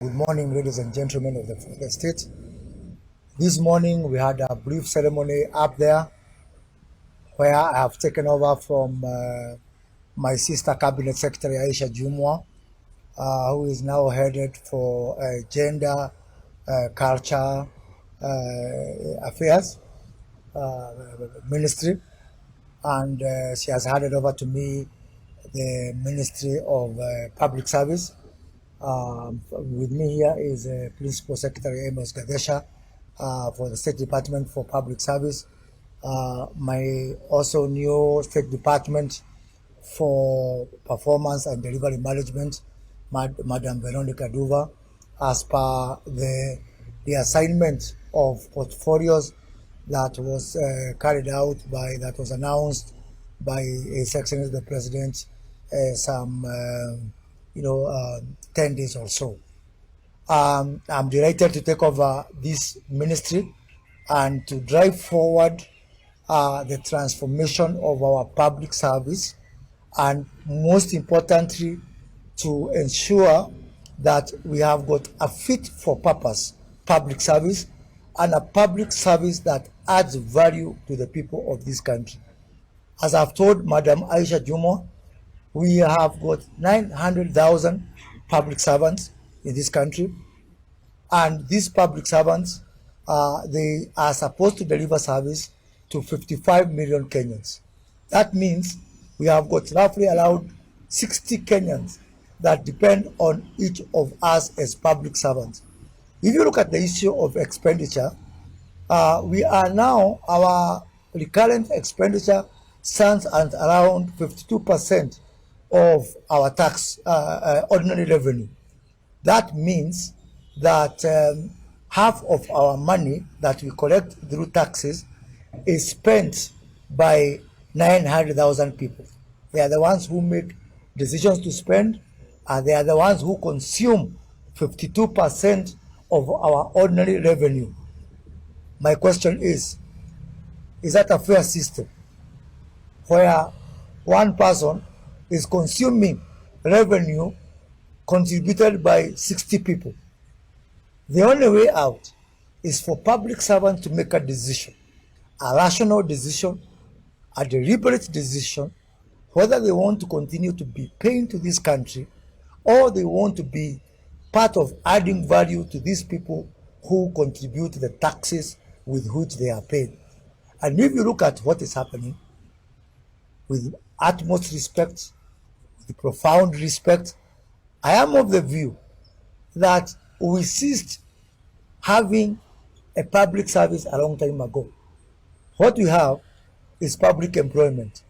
Good morning, ladies and gentlemen of the state. This morning we had a brief ceremony up there where I have taken over from my sister Cabinet Secretary Aisha Jumwa, who is now headed for gender, culture affairs ministry, and she has handed over to me the Ministry of Public Service. With me here is Principal Secretary Amos Gadesha for the State Department for Public Service. My also new State Department for Performance and Delivery Management, Madam Veronica Duva, as per the assignment of portfolios that was carried out that was announced by His Excellency the President some 10 days or so. I'm delighted to take over this ministry and to drive forward the transformation of our public service, and most importantly, to ensure that we have got a fit for purpose public service and a public service that adds value to the people of this country. As I've told Madam Aisha Jumo, we have got 900,000 public servants in this country, and these public servants, they are supposed to deliver service to 55 million Kenyans. That means we have got roughly around 60 Kenyans that depend on each of us as public servants. If you look at the issue of expenditure, we are now, our recurrent expenditure stands at around 52% of our tax ordinary revenue. That means that half of our money that we collect through taxes is spent by 900,000 people. They are the ones who make decisions to spend, and they are the ones who consume 52% of our ordinary revenue. My question is that a fair system where one person is consuming revenue contributed by 60 people? The only way out is for public servants to make a decision, a rational decision, a deliberate decision, whether they want to continue to be paying to this country or they want to be part of adding value to these people who contribute the taxes with which they are paid. And if you look at what is happening, with utmost respect, with profound respect, I am of the view that we ceased having a public service a long time ago. What we have is public employment.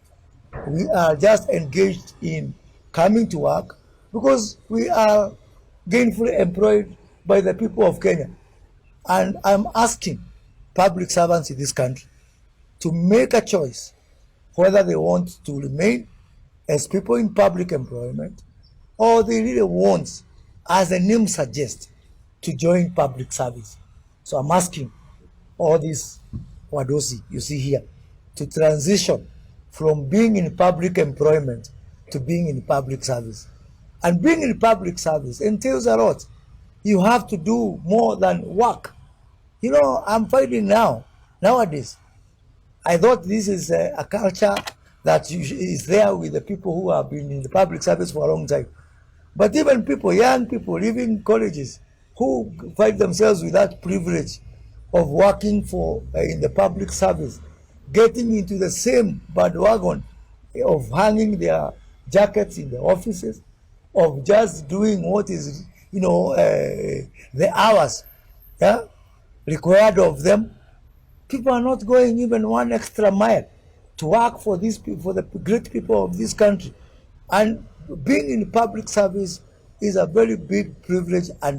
We are just engaged in coming to work because we are gainfully employed by the people of Kenya. And I'm asking public servants in this country to make a choice whether they want to remain as people in public employment or they really want, as the name suggests, to join public service. So I'm asking all these wadosi you see here to transition from being in public employment to being in public service. And being in public service entails a lot. You have to do more than work. I'm finding nowadays, I thought this is a culture that is there with the people who have been in the public service for a long time. But even people, young people, leaving colleges, who find themselves with that privilege of working for in the public service, getting into the same bandwagon of hanging their jackets in the offices, of just doing what is, the hours required of them. People are not going even one extra mile to work for these people, for the great people of this country. And being in public service is a very big privilege and